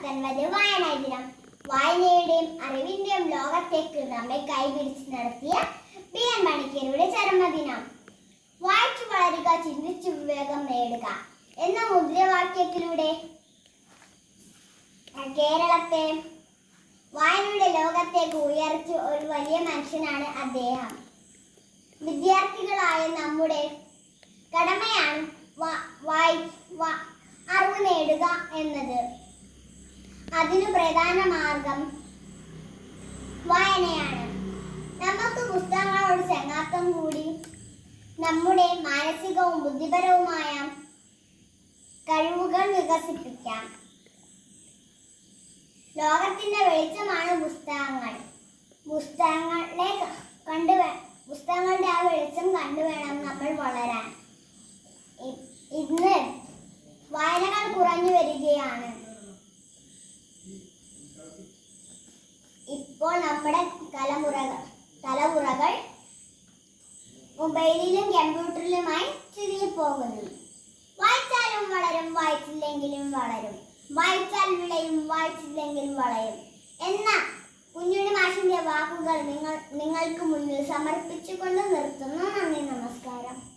19 വായനാ ദിനം. വായനയുടെയും അറിവിന്റെയും ലോകത്തേക്ക് നമ്മെ കൈപിടിച്ച് നടത്തിയ PN പണിക്കരുടെ ചരമദിനം. വായിച്ചു വളരുക, ചിന്തിച്ചു വിവേകം നേടുക എന്ന മുദ്രാവാക്യത്തിലൂടെ കേരളത്തെ വായനയുടെ ലോകത്തേക്ക് ഉയർത്തിയ ഒരു വലിയ മനുഷ്യനാണ് അദ്ദേഹം. വിദ്യാർത്ഥികളായ നമ്മുടെ കടമയാണ് അറിവ് നേടുക എന്നത്. അതിനു പ്രധാന മാർഗം വായനയാണ്. നമുക്ക് പുസ്തകങ്ങളോട് ചങ്ങാത്തം കൂടി നമ്മുടെ മാനസികവും ബുദ്ധിപരവുമായ കഴിവുകൾ വികസിപ്പിക്കാം. ലോകത്തിന്റെ വെളിച്ചമാണ് പുസ്തകങ്ങൾ. പുസ്തകങ്ങളുടെ ആ വെളിച്ചം കണ്ടുവേണം നമ്മൾ വളരാൻ. ഇന്ന് വായനകൾ കുറഞ്ഞു വരികയാണ്. ഇപ്പോൾ നമ്മുടെ തലമുറകൾ മൊബൈലിലും കമ്പ്യൂട്ടറിലുമായി ചുരുങ്ങിപ്പോകുന്നു. വായിച്ചാലും വളരും, വായിച്ചില്ലെങ്കിലും വളരും. വായിച്ചാൽ വിളയും, വായിച്ചില്ലെങ്കിൽ വളയും എന്ന കുഞ്ഞുണ്ണി മാഷിന്റെ വാക്കുകൾ നിങ്ങൾക്ക് മുന്നിൽ സമർപ്പിച്ചുകൊണ്ട് നിർത്തുന്നു. നന്ദി, നമസ്കാരം.